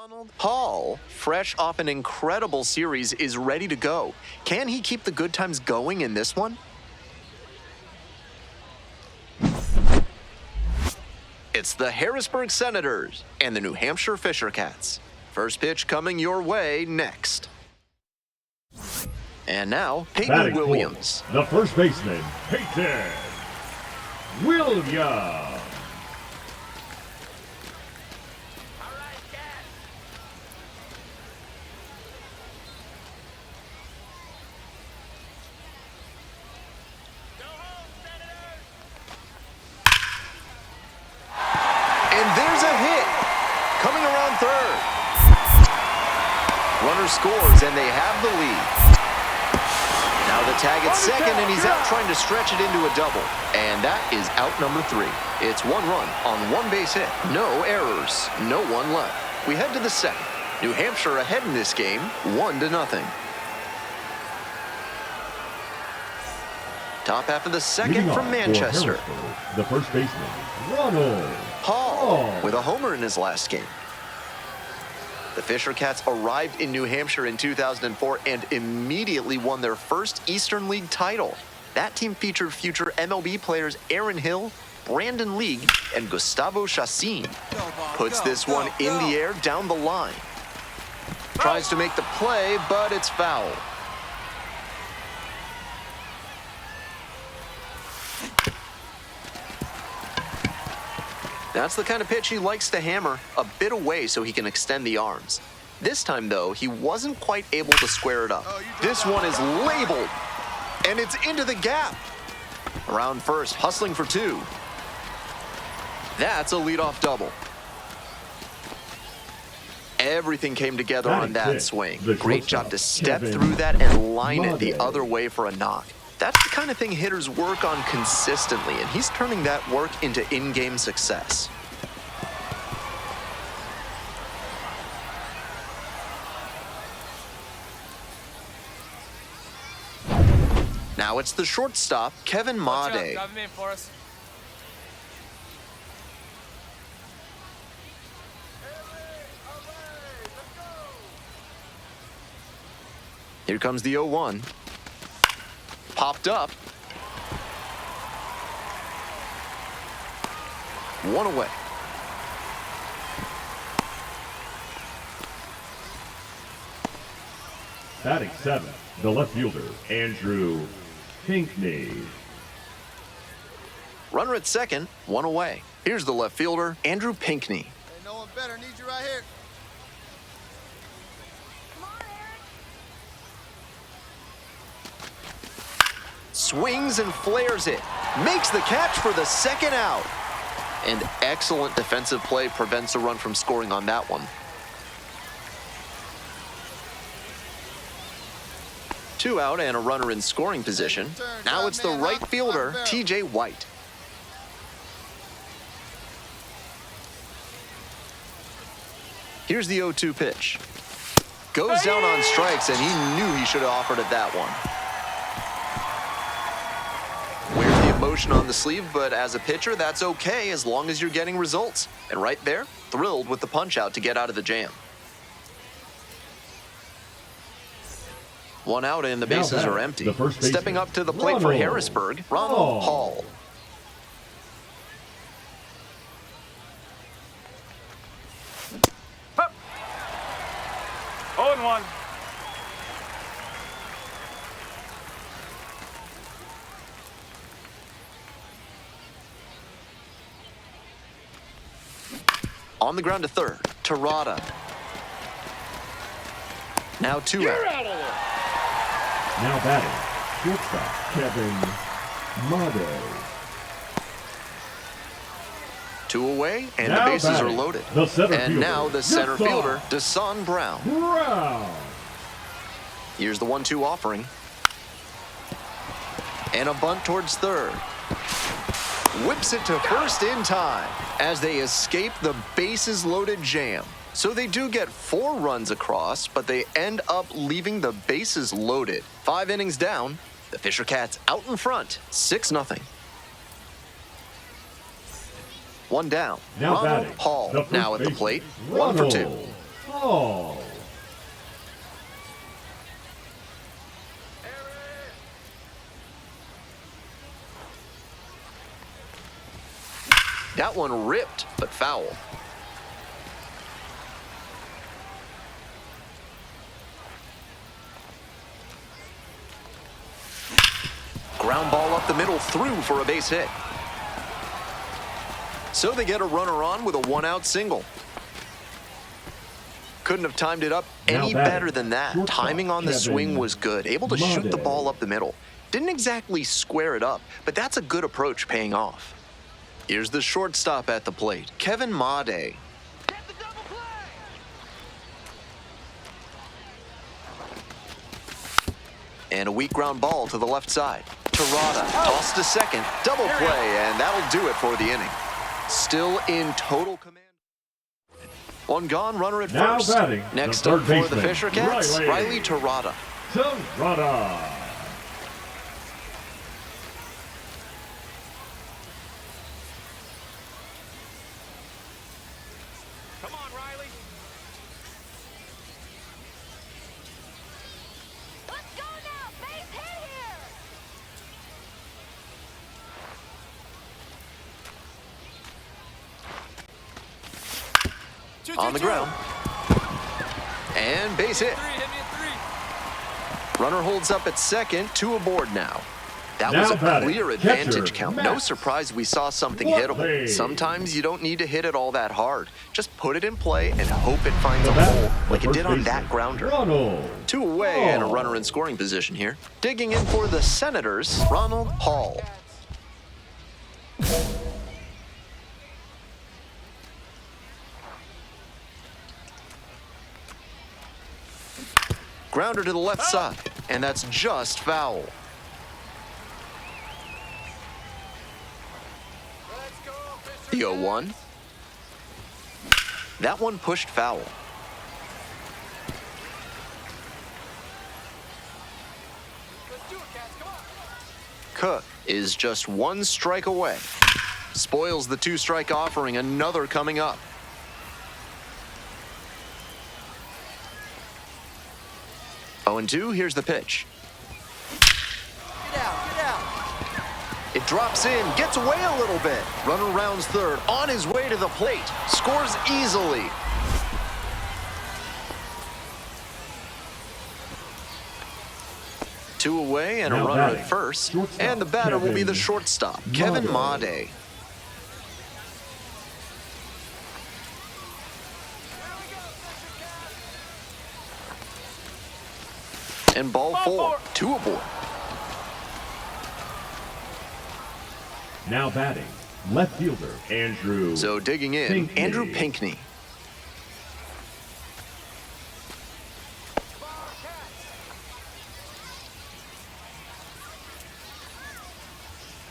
Ronald Hall, fresh off an incredible series, is ready to go. Can he keep the good times going in this one? It's the Harrisburg Senators and the New Hampshire Fisher Cats. First pitch coming your way next. And now, Peyton Williams. The first baseman, Peyton Williams. Runner scores, and they have the lead. Now the tag at second, and he's out trying to stretch it into a double. And that is out number 3. It's 1 run on 1 base hit. No errors, no one left. We head to the second. New Hampshire ahead in this game, 1-0. Top half of the second from Manchester. The first baseman, Ronald Hall, with a homer in his last game. The Fisher Cats arrived in New Hampshire in 2004 and immediately won their first Eastern League title. That team featured future MLB players Aaron Hill, Brandon League, and Gustavo Chacin. Puts this one in the air down the line. Tries to make the play, but it's foul. That's the kind of pitch he likes to hammer, a bit away so he can extend the arms. This time, though, he wasn't quite able to square it up. This one is labeled, and it's into the gap. Around first, hustling for 2. That's a leadoff double. Everything came together on that swing. Great job to step through that and line it the other way for a knock. That's the kind of thing hitters work on consistently, and he's turning that work into in-game success. Now it's the shortstop, Kevin Made. Here comes the 0-1. Popped up. 1 away. Batting 7, the left fielder, Andrew Pinckney. Runner at second, 1 away. Here's the left fielder, Andrew Pinckney. Hey, no one better. Need you right here. Swings and flares it. Makes the catch for the second out. And excellent defensive play prevents a run from scoring on that one. 2 out and a runner in scoring position. Now it's the right fielder, TJ White. Here's the 0-2 pitch. Goes down on strikes, and he knew he should have offered it that one. Wears the emotion on the sleeve, but as a pitcher, that's okay as long as you're getting results. And right there, thrilled with the punch-out to get out of the jam. 1 out and the bases are empty. Stepping up to the plate for Harrisburg, Ronald Hall. Up. 0-1. On the ground to third, Terada. Now 2 out. Now batting, shortstop Kevin Mado. 2 away, and Now the bases are batting, loaded. the center And fielder, now the center Desan fielder, Desan Brown. Here's the 1-2 offering. And a bunt towards third. Whips it to first in time as they escape the bases-loaded jam. So they do get 4 runs across, but they end up leaving the bases loaded. 5 innings down, the Fisher Cats out in front, 6-0. 1 down. Now Ronald batting, Hall the first now at the baseman, plate. 1 for 2. Ronald Hall. That one ripped, but foul. Ground ball up the middle, through for a base hit. So they get a runner on with a 1-out single. Couldn't have timed it up any better than that. Timing on the swing was good. Able to shoot the ball up the middle. Didn't exactly square it up, but that's a good approach paying off. Here's the shortstop at the plate, Kevin Made. And a weak ground ball to the left side. Terada tossed to second, double play, and that'll do it for the inning. Still in total command. 1 gone, runner at Now first. batting, Next the up third for the baseman, Fisher Cats, Riley Terada. Terada. Come on, Riley. Let's go now! Base hit here! On the ground. And base hit. Hit me at 3. Runner holds up at second, 2 aboard now. That Now was a batting, clear advantage catcher, count. No Max. surprise we saw something What hittable. play? Sometimes you don't need to hit it all that hard. Just put it in play and hope it finds a The hole batter, like the it did first on that baseman, grounder. Ronald 2 away and a Hall. runner in scoring position here. Digging in for the Senators, Ronald Hall. Grounder to the left side, and that's just foul. Let's go, Fisher The Cats. 0-1. That one pushed foul. Let's do it, Cats. Come on. Cook is just 1 strike away. Spoils the 2-strike offering, another coming up. Oh, and 2, here's the pitch. Get out, get out. It drops in, gets away a little bit. Runner rounds third, on his way to the plate. Scores easily. Two away and a Now runner batting, at first. shortstop, And the batter will be the Kevin shortstop, Kevin Made. Made. And ball 4, 2 aboard. Now batting, left fielder Andrew. So digging in, Pinckney. Andrew Pinckney.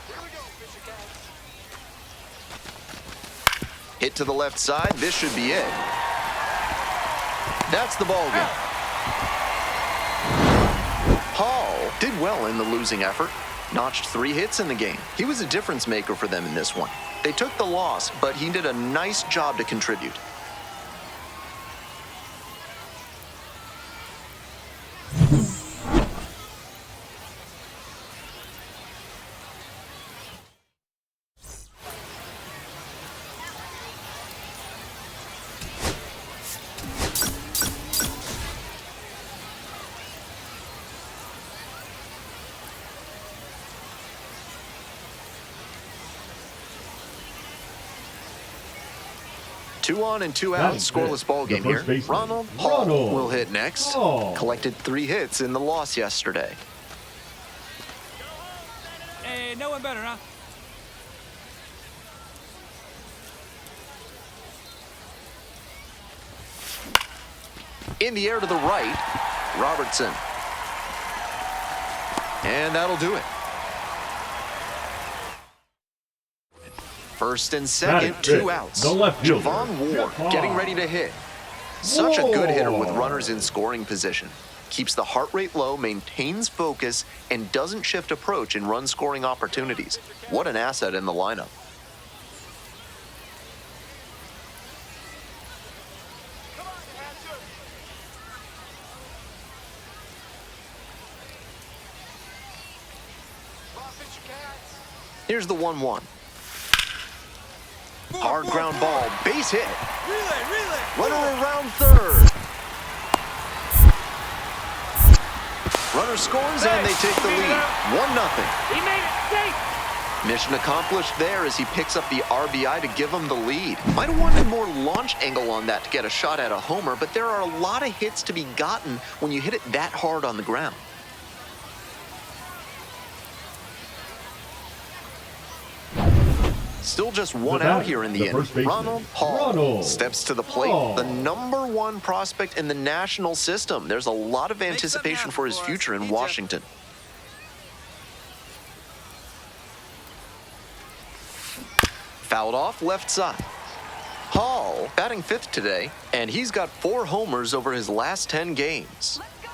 Here we go, Fisher Cats. Hit to the left side. This should be it. That's the ball game. Hall did well in the losing effort. Notched 3 hits in the game. He was a difference maker for them in this one. They took the loss, but he did a nice job to contribute. 2 on and 2 out, Batting scoreless fifth, ball the game here. first baseman, Ronald Hall Ronald will hit next. Hall. Collected 3 hits in the loss yesterday. Hey, no one better, huh? In the air to the right, Robertson. And that'll do it. First and second, Batting 2 fifth, outs. the left fielder, Javon Ward Javon. getting ready to hit. Such a good hitter with Ward. runners in scoring position. Keeps the heart rate low, maintains focus, and doesn't shift approach in run scoring opportunities. What an asset in the lineup. Come on, you have to. Come on, Fisher Cats. Here's the 1-1. Hard ground ball, base hit. Relay. Runner around third. Runner scores and they take the lead. 1-0. He made it safe. Mission accomplished there as he picks up the RBI to give him the lead. Might have wanted more launch angle on that to get a shot at a homer, but there are a lot of hits to be gotten when you hit it that hard on the ground. Still just 1 out here in the first inning. baseman, Ronald Hall Ronald steps to the plate. Hall. The #1 prospect in the national system. There's a lot of anticipation for his future in Washington. Fouled off left side. Hall batting 5th today, and he's got 4 homers over his last 10 games. Let's go,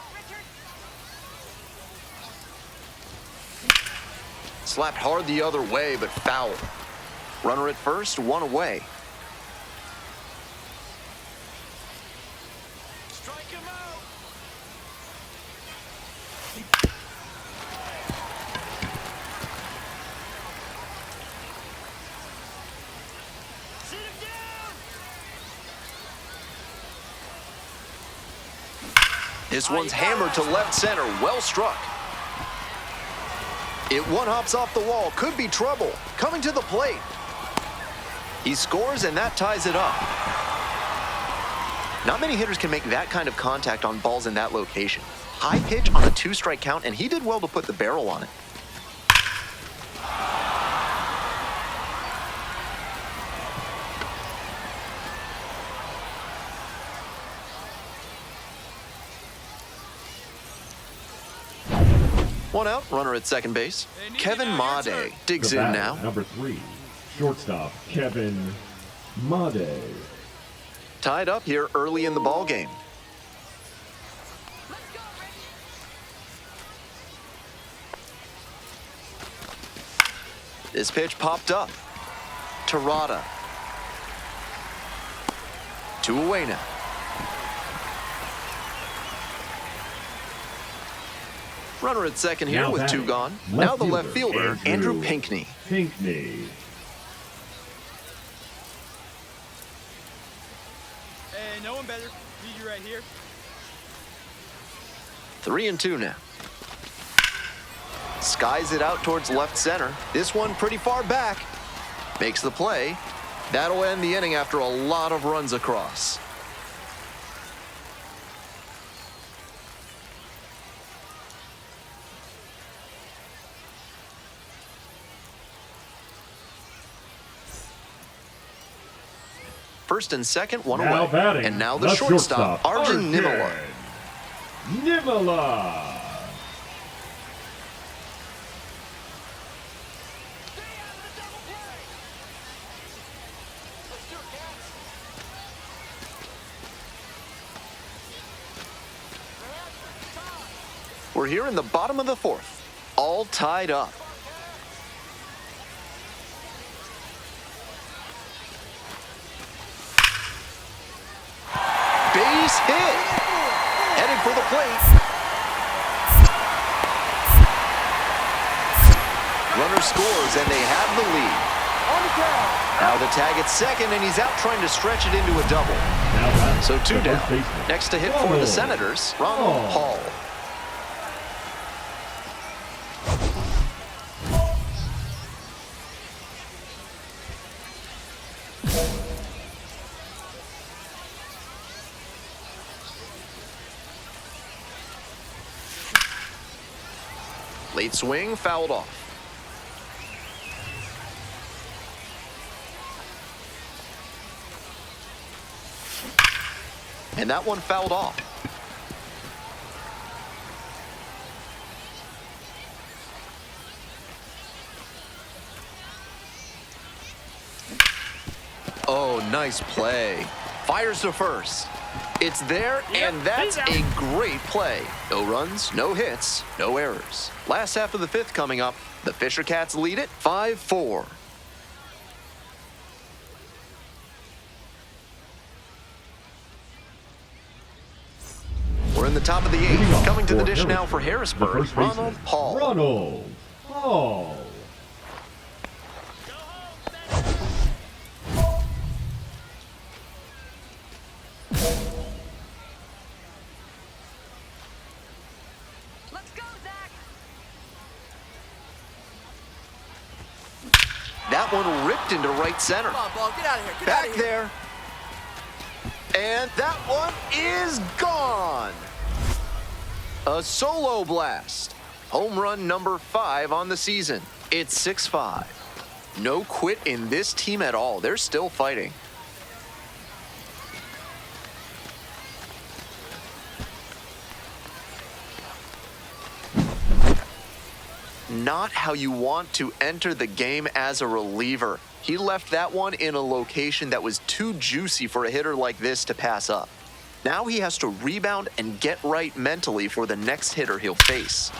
Richard. Slapped hard the other way, but foul. Runner at first, 1 away. Strike him out. Sit him down. This one's hammered to left center, well struck. It one-hops off the wall, could be trouble. Coming to the plate. He scores and that ties it up. Not many hitters can make that kind of contact on balls in that location. High pitch on a 2-strike count, and he did well to put the barrel on it. One out, runner at second base. Kevin Made digs The in batter, now. number 3, shortstop Kevin Made. Tied up here early in the ball game. Let's go, Richard. This pitch popped up. Terada. 2 away now. Runner at second here Now with 2 batting, gone. left Now the left fielder, fielder, Andrew Pinckney. Pinckney. Hey, no one better. Need you right here. 3-2 now. Skies it out towards left center. This one pretty far back. Makes the play. That'll end the inning after a lot of runs across. First and second, 1 Now away. batting, And now the shortstop, Arjun Nimala. Nimala. Stay out of the double play. Let's do it, Cats. We're here in the bottom of the 4th. All tied up. Base hit. Heading for the plate. Runner scores and they have the lead. On the ground. Now the tag at second and he's out trying to stretch it into a double. Now batting, So 2 the down. first baseman, Next to hit for the Ronald Senators, Ronald Hall. Hall. Late swing, fouled off. And that one fouled off. Oh, nice play. Fires to first. It's there, and that's a great play. No runs, no hits, no errors. Last half of the fifth coming up. The Fisher Cats lead it 5-4. We're in the top of the eighth. Coming to the dish now for Harrisburg, Ronald Hall. Ronald Hall. Let's go, Zach. That one ripped into right center. Come on, ball. Get out of here. Get out Back of here. there. And that one is gone. A solo blast. Home run number 5 on the season. It's 6-5. No quit in this team at all. They're still fighting. Not how you want to enter the game as a reliever. He left that one in a location that was too juicy for a hitter like this to pass up. Now he has to rebound and get right mentally for the next hitter he'll face.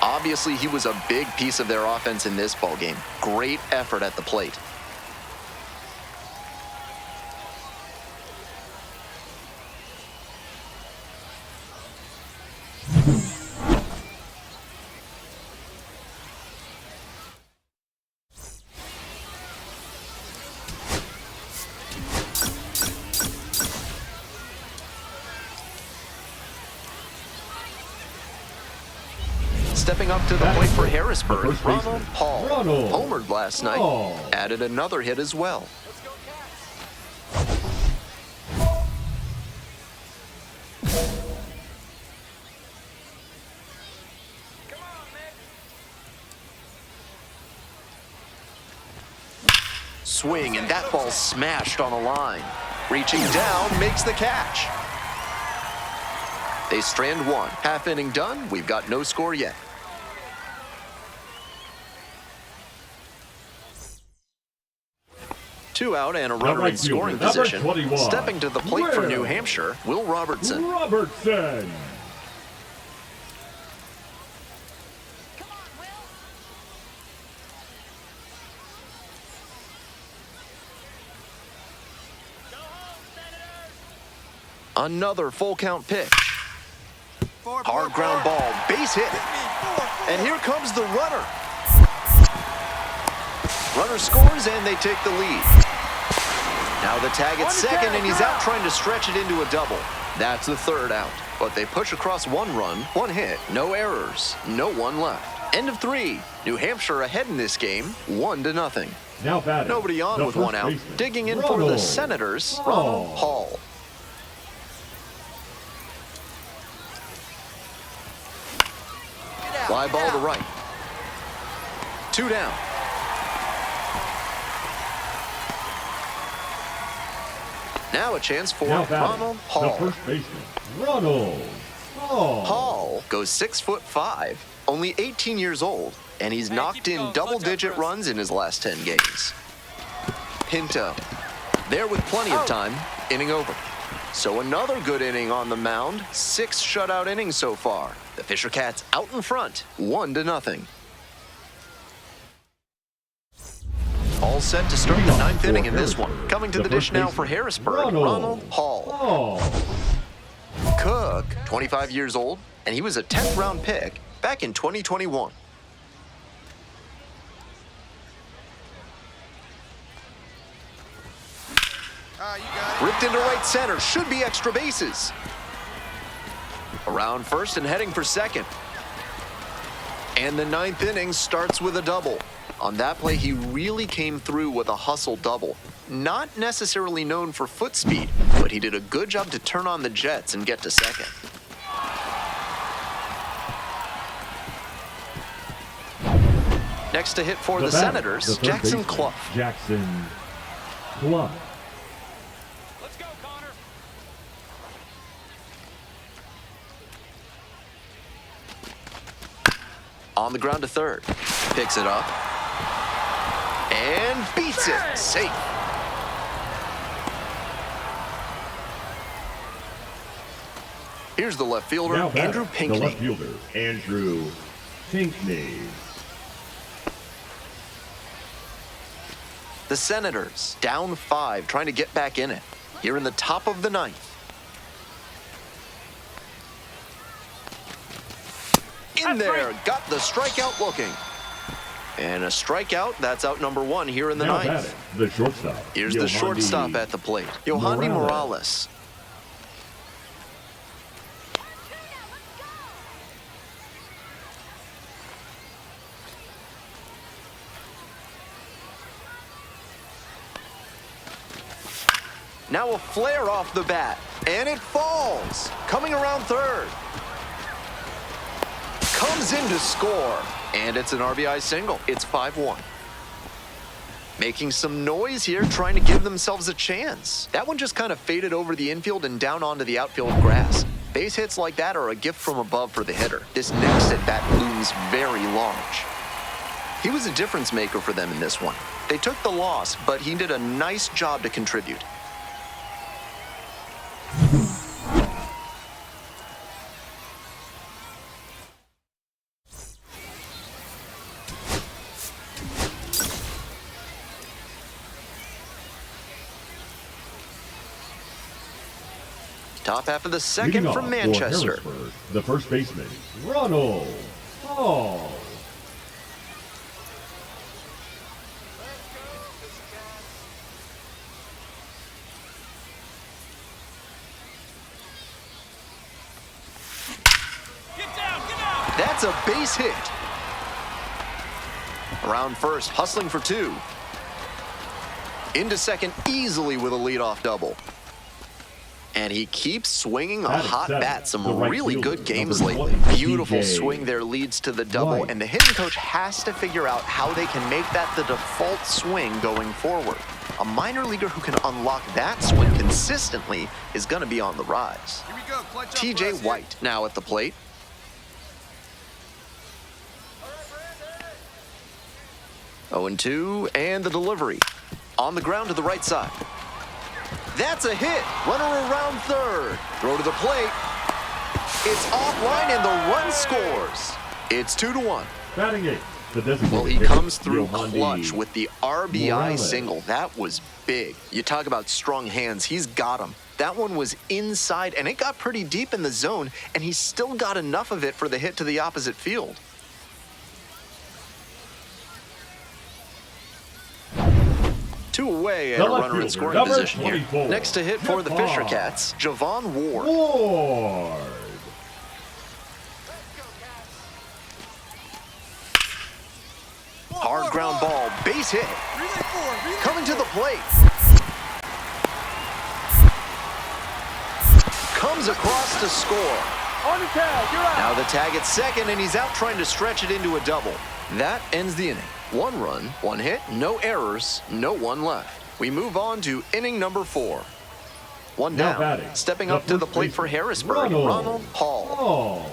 Obviously, he was a big piece of their offense in this ballgame. Great effort at the plate. Stepping up to the plate for Harrisburg, Ronald Hall. Homered last night, added another hit as well. Let's go, Cats. Come on, man. Swing, and that ball smashed on a line. Reaching down, makes the catch. They strand one. Half inning done. We've got no score yet. Two out and a runner in scoring position. Stepping to the plate for New Hampshire, Will Robertson. Robertson. Come on, Will. Go home, Senators. Another full count pitch. Four, Hard ground ball, base hit. And here comes the runner. Runner scores and they take the lead. Now the tag at second and he's out trying to stretch it into a double. That's the third out. But they push across one run, one hit, no errors, no one left. End of 3. New Hampshire ahead in this game, 1-0. Now batting. Nobody on the with one first out. baseman, Digging in for the Senators, Ronald Hall. Fly ball to right. 2 down. Now a chance for Now batting, Ronald Hall. the first baseman, Ronald Hall. Hall goes 6'5", only 18 years old, and he's knocked in double-digit runs in his last 10 games. Pinto, there with plenty of time, inning over. So another good inning on the mound, 6 shutout innings so far. The Fisher Cats out in front, 1-0. All set to start the 9th inning in this one. Coming to the dish now for Harrisburg, Ronald Hall. Cook, 25 years old, and he was a 10th round pick back in 2021. You got it. Ripped into right center, should be extra bases. Around first and heading for second. And the 9th inning starts with a double. On that play, he really came through with a hustle double. Not necessarily known for foot speed, but he did a good job to turn on the jets and get to second. Next to hit for the Senators, Jackson Clough. Jackson Clough. Let's go, Connor. On the ground to third. Picks it up. And beats it. Safe. Here's the left fielder, Now batting, Andrew the Pinckney. left fielder, Andrew Pinckney. The Senators, down 5, trying to get back in it. Here in the top of the 9th. In there, got the strikeout looking. And a strikeout, that's out number 1 here in the Now 9th. batting, the shortstop. Here's the shortstop at the plate, Yohandy Morales. Now a flare off the bat, and it falls. Coming around third. Comes in to score, and it's an RBI single. It's 5-1. Making some noise here, trying to give themselves a chance. That one just kind of faded over the infield and down onto the outfield grass. Base hits like that are a gift from above for the hitter. This next at bat looms very large. He was a difference maker for them in this one. They took the loss, but he did a nice job to contribute. Top half of the second Leading from off Manchester. for Harrisburg, the first baseman, Ronald Hall. Get down, get down. That's a base hit. Around first, hustling for 2. Into second easily with a leadoff double. And he keeps swinging a hot bat. Some really good games lately. Beautiful swing there leads to the double, and the hitting coach has to figure out how they can make that the default swing going forward. A minor leaguer who can unlock that swing consistently is going to be on the rise. Here we go. Clutch up TJ for us here. White now at the plate. Oh, 0-2, and the delivery. On the ground to the right side. That's a hit. Runner around third. Throw to the plate. It's offline, and the run scores. It's 2-1. Batting 8, the designated Well, he hitter, comes through Yohandy clutch with the RBI Morales. single. That was big. You talk about strong hands. He's got them. That one was inside, and it got pretty deep in the zone, and he still got enough of it for the hit to the opposite field. Two away and The a left runner in fielder, scoring number position here. 24, Next to hit for the Javon Fisher Cats, Javon Ward. Ward. Hard ground ball, base hit. Relay 4, relay Coming to the plate. Comes across to score. On the tag, you're out. Now the tag at second, and he's out trying to stretch it into a double. That ends the inning. 1 run, 1 hit, no errors, no one left. We move on to inning number 4. 1 Now down. batting, Stepping the up to the first plate for baseman, Harrisburg, Ronald Hall. Hall.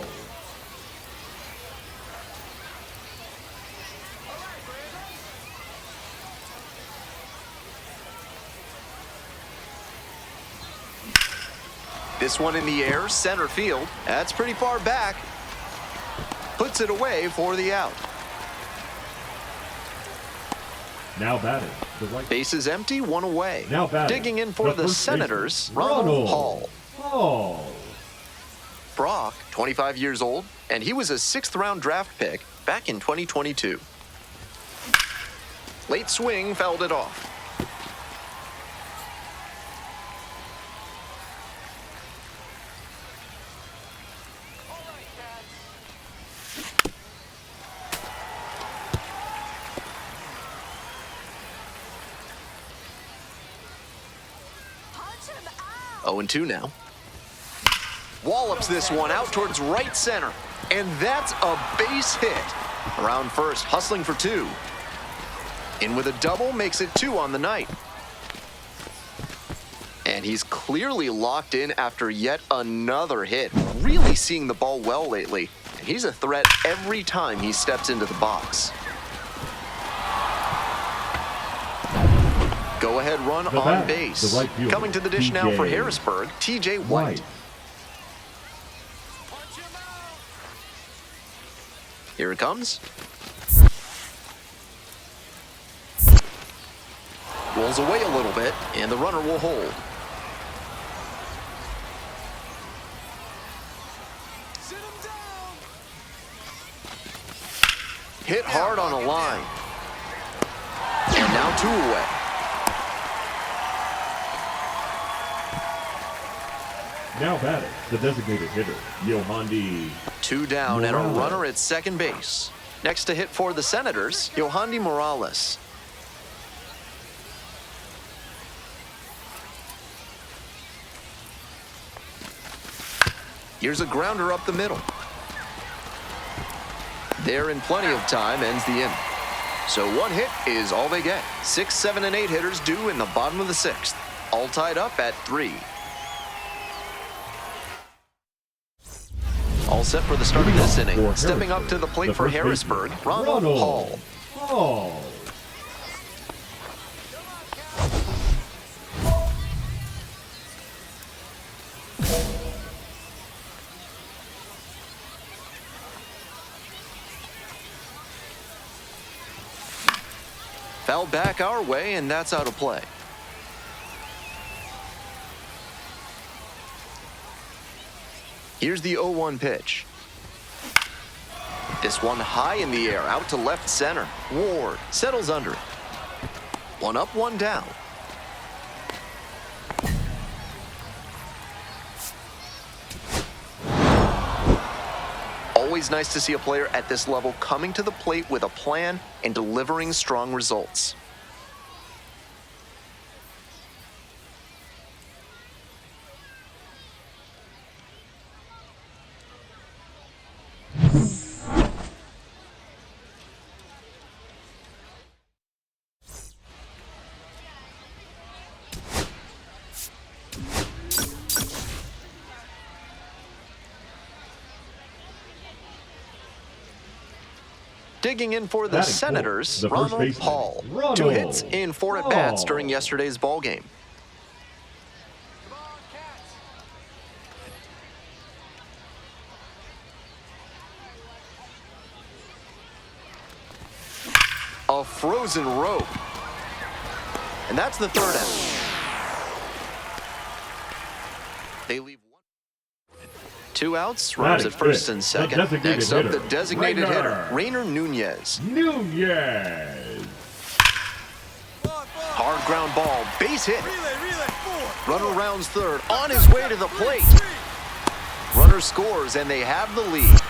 This one in the air, center field. That's pretty far back. Puts it away for the out. Now batting, the right. Base is empty, 1 away. Now batting, Digging in for the first Senators, baseman, Ronald Hall. Hall. Brock, 25 years old, and he was a 6th-round draft pick back in 2022. Late swing fouled it off. 0-2 now. Wallops this one out towards right center. And that's a base hit. Around first, hustling for 2. In with a double, makes it 2 on the night. And he's clearly locked in after yet another hit. Really seeing the ball well lately. And he's a threat every time he steps into the box. Go-ahead run on base. Right fielder, Coming to the dish now for Harrisburg, TJ White. Here it comes. Rolls away a little bit, and the runner will hold. Sit him down. Hit hard on a line. And now 2 away. Now batting, the designated hitter, Yohandi. 2 down and a Morales. runner at second base. Next to hit for the Senators, Yohandi Morales. Here's a grounder up the middle. There in plenty of time, ends the inning. So 1 hit is all they get. 6, 7, and 8 hitters due in the bottom of the 6th. All tied up at 3. All set for the start of this inning. Stepping up to the plate for Harrisburg, Ronald Hall. Hall. Foul back our way, and that's out of play. Here's the 0-1 pitch. This one high in the air, out to left center. Ward settles under it. 1 up, 1 down. Always nice to see a player at this level coming to the plate with a plan and delivering strong results. Digging in for the Batting Senators, fourth, the first Ronald baseman, Hall. Ronald 2 hits in 4 at-bats Hall. during yesterday's ball game. Come on, Cats. A frozen rope. And that's the 3rd out. They leave 1. 2 outs, runners at Batting first and fifth, the second. designated Next up, the hitter, designated hitter, Rainer. Rainer Nunez. Nunez. Hard ground ball, base hit. Relay, 4. Runner rounds third, on his way to the plate. Runner scores, and they have the lead.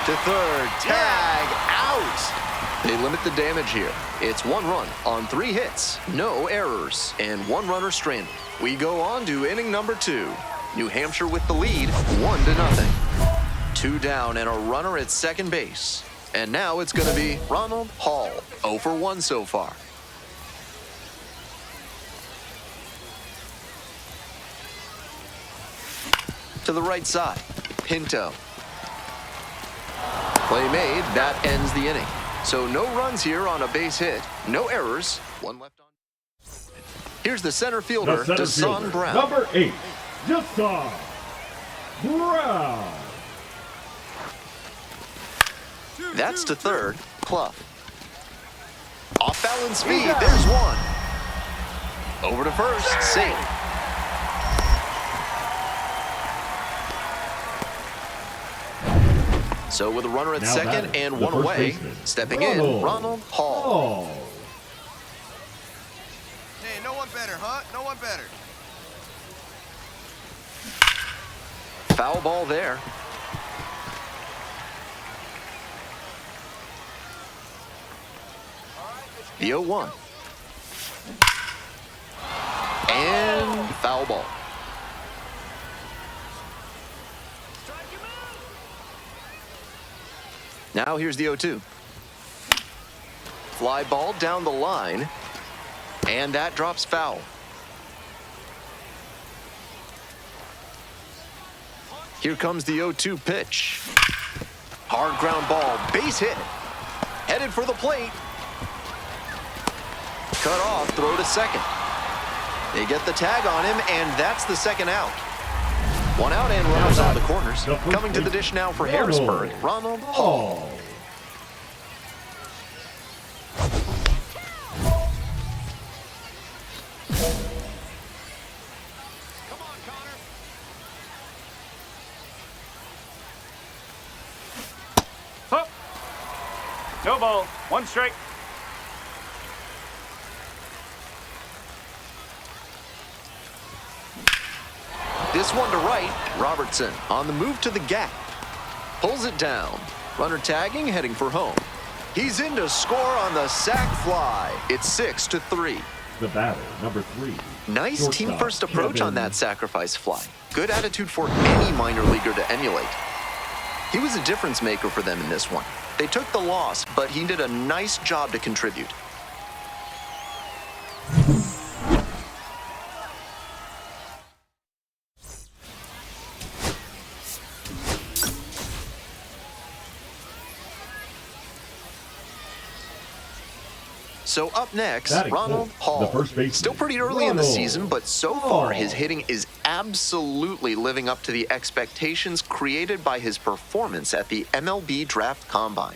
To third, tag, out. They limit the damage here. It's 1 run on 3 hits, no errors, and 1 runner stranded. We go on to inning number 2. New Hampshire with the lead, 1-0. 2 down and a runner at second base. And now it's going to be Ronald Hall, 0 for 1 so far. To the right side, Pinto. Play made, that ends the inning. So no runs here on a base hit, no errors, 1 left on. Here's the center fielder, The center Deson fielder, Brown. number 8, Deson Brown. That's to third, Clough. Off balance speed, there's 1. Over to first, safe. So with a runner at Now second batting, and the 1 first away, baseman, stepping in, Ronald Hall. Hall. Hey, no one better, huh? No one better. Foul ball there. The 0-1. And Foul ball. Now here's the 0-2. Fly ball down the line, and that drops foul. Here comes the 0-2 pitch. Hard ground ball, base hit. Headed for the plate. Cut off, throw to second. They get the tag on him, and that's the second out. One out and runners on the corners. Coming to the dish now for Harrisburg, Ronald Hall. Come on, Connor. Hup. No ball. One strike. This one to right, Robertson on the move to the gap. Pulls it down. Runner tagging, heading for home. He's in to score on the sac fly. It's 6-3. The batter, number 3. Nice Shortstop, team-first approach on Kevin. that sacrifice fly. Good attitude for any minor leaguer to emulate. He was a difference maker for them in this one. They took the loss, but he did a nice job to contribute. So up next, Batting Ronald fourth, Hall. the first baseman, Still pretty early in the Ronald season, but so far his hitting is absolutely living up to the expectations created by his performance at the MLB Draft Combine.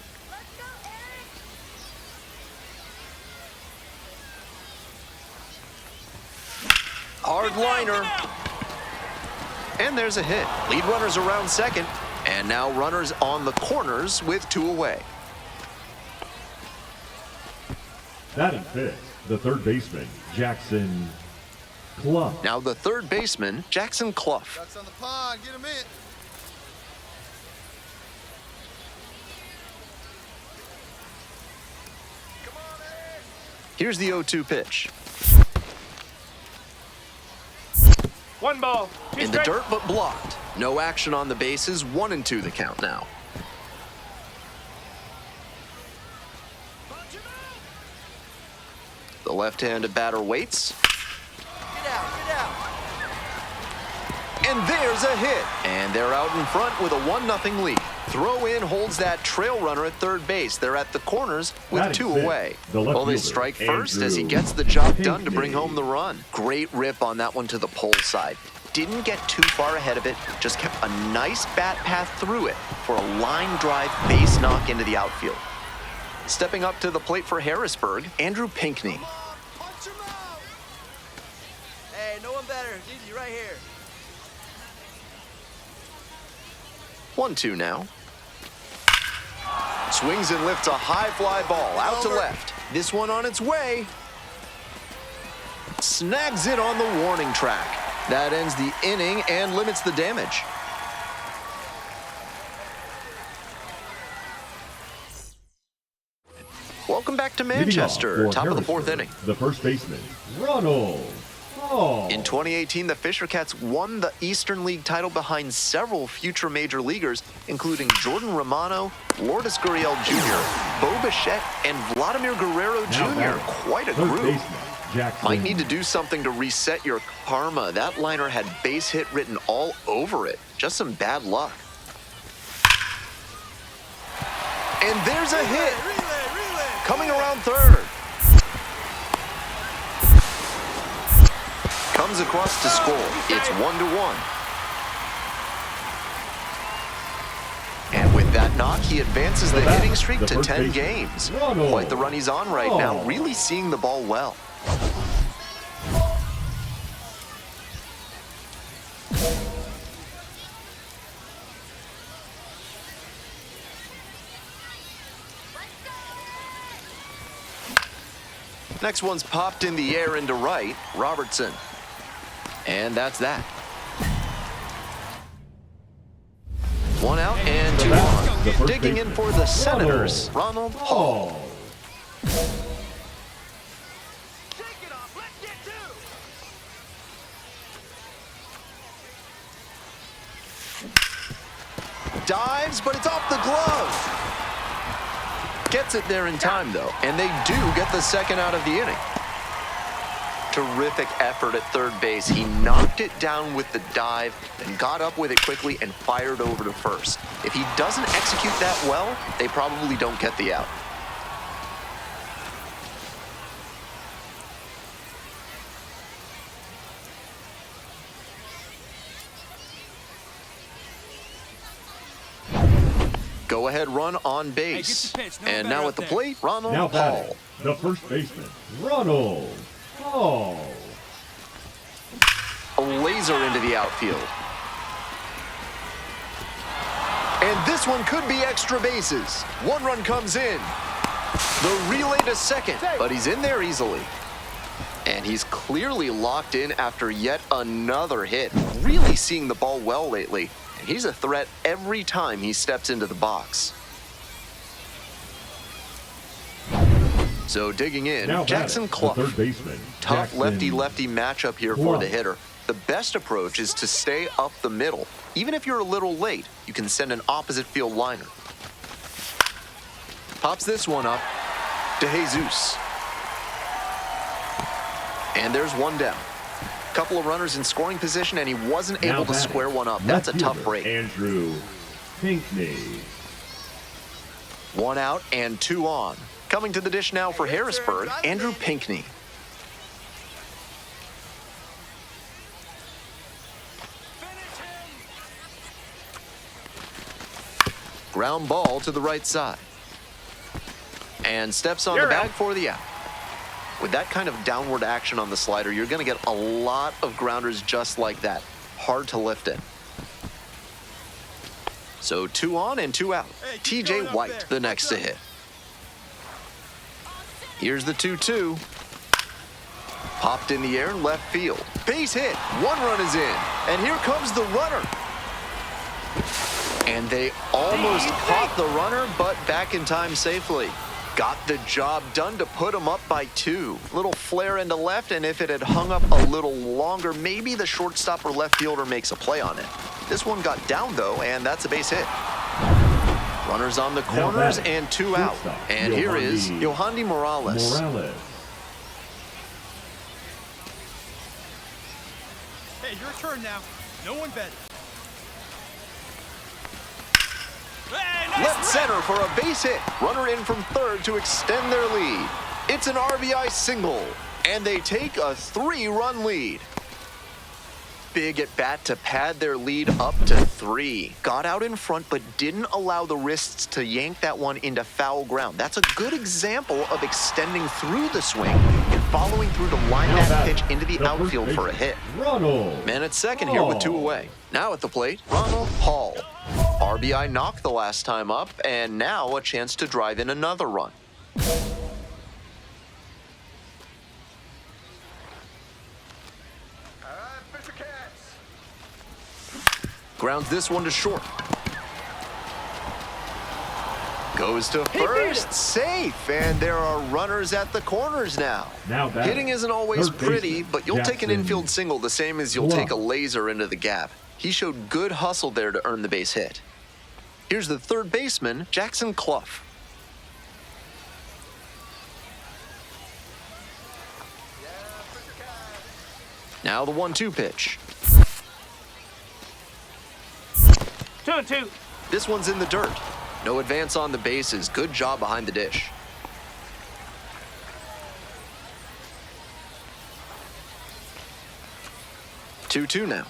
Hard liner. And there's a hit. Lead runners around second, and now runners on the corners with 2 away. Batting fifth, the third baseman, Jackson Clough. Now the third baseman, Jackson Clough. Ducks on the pond. Get him in. Come on, Eddie. Here's the 0-2 pitch. One ball. Two In the strikes. dirt, but blocked. No action on the bases. 1-2 the count now. Punch him out. The left-handed batter waits. Get out. Get out. And there's a hit. And they're out in front with a 1-0 lead. Throw in holds that trail runner at third base. They're at the corners with Batting 2 fifth, away. the left Well, they fielder, strike first as he Andrew gets the job done to bring Pinckney. home the run. Great rip on that one to the pole side. Didn't get too far ahead of it. Just kept a nice bat path through it for a line drive base knock into the outfield. Stepping up to the plate for Harrisburg, Andrew Pinckney. Come on. Punch him out. Hey, no one better. It's easy right here. 1-2 now. Swings and lifts a high fly ball out to left. This one on its way. Snags it on the warning track. That ends the inning and limits the damage. Welcome back to Leading off Manchester, for top of the 4th Harrisburg, inning. The first baseman, Ronald Hall. In 2018, the Fisher Cats won the Eastern League title behind several future major leaguers, including Jordan Romano, Lourdes Gurriel Jr., Bo Bichette, and Vladimir Guerrero Now Jr. batting, Quite a third group. baseman, Jackson Might need to do something to reset your karma. That liner had base hit written all over it. Just some bad luck. And there's a hit. Relay. Coming around third. Comes across to score. It's 1-1. And with that knock, he advances the hitting streak to 10 games. Quite the run he's on right now, really seeing the ball well. Next one's popped in the air into right, Robertson. And that's that. 1 out and 2 on. Digging in for the Senators, Ronald Hall. Shake it off. Let's get two. dives, but it's off the glove. Gets it there in time, though, and they do get the second out of the inning. Terrific effort at third base. He knocked it down with the dive, then got up with it quickly and fired over to first. If he doesn't execute that well, they probably don't get the out. Go-ahead run on base. And now at the plate, Ronald Now batting, Hall. the first baseman, Ronald Hall. A laser into the outfield. And this one could be extra bases. One run comes in. The relay to second, but he's in there easily. And he's clearly locked in after yet another hit. Really seeing the ball well lately. And he's a threat every time he steps into the box. So digging in, Now Jackson batting, Clough. the third baseman, Tough Jackson lefty-lefty matchup here for Clough. the hitter. The best approach is to stay up the middle. Even if you're a little late, you can send an opposite field liner. Pops this one up to Jesus. And there's one down. Couple of runners in scoring position, and he wasn't Now able to batting, square one up. left That's a tough fielder, break. Andrew Pinckney. One out and two on. Coming to the dish now for Harrisburg, Andrew Pinckney. Ground ball to the right side. And steps on the You're bag out. for the out. With that kind of downward action on the slider, you're going to get a lot of grounders just like that. Hard to lift it. So 2 on and 2 out. Hey, keep TJ going up White, there. the next to hit. Here's the 2-2. Popped in the air in left field. Base hit. One run is in. And here comes the runner. And they almost caught the runner, but back in time safely. Got the job done to put him up by 2. Little flare into left, and if it had hung up a little longer, maybe the shortstop or left fielder makes a play on it. This one got down, though, and that's a base hit. Runners on the Now corners batting, and 2 out. shortstop, And here is Yohandy Yohandy Morales. Morales. Hey, your turn now. No one better. Hey, nice Left rip. center for a base hit. Runner in from third to extend their lead. It's an RBI single, and they take a 3-run lead. Big at bat to pad their lead up to 3. Got out in front, but didn't allow the wrists to yank that one into foul ground. That's a good example of extending through the swing and following through to line Now that batting, pitch into the the first outfield for a baseman, hit. Ronald Man at second here with 2 Hall. away. Now at the plate, Ronald Hall. RBI knocked the last time up, and now a chance to drive in another run. Grounds this one to short. Goes to first, safe, and there are runners at the corners now. Now batting, Hitting isn't always third pretty, baseman, but you'll take an Jackson infield single the same as you'll Clough. take a laser into the gap. He showed good hustle there to earn the base hit. Here's the third baseman, Jackson Clough. Now the 1-2 pitch. 2-2. This one's in the dirt. No advance on the bases. Good job behind the dish. Two now.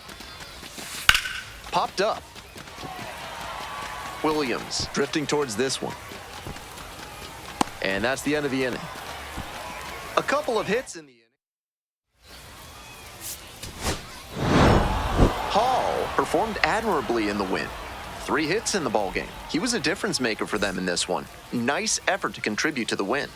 Popped up. Williams drifting towards this one. And that's the end of the inning. A couple of hits in the inning. Hall performed admirably in the win. 3 hits in the ballgame. He was a difference maker for them in this one. Nice effort to contribute to the win.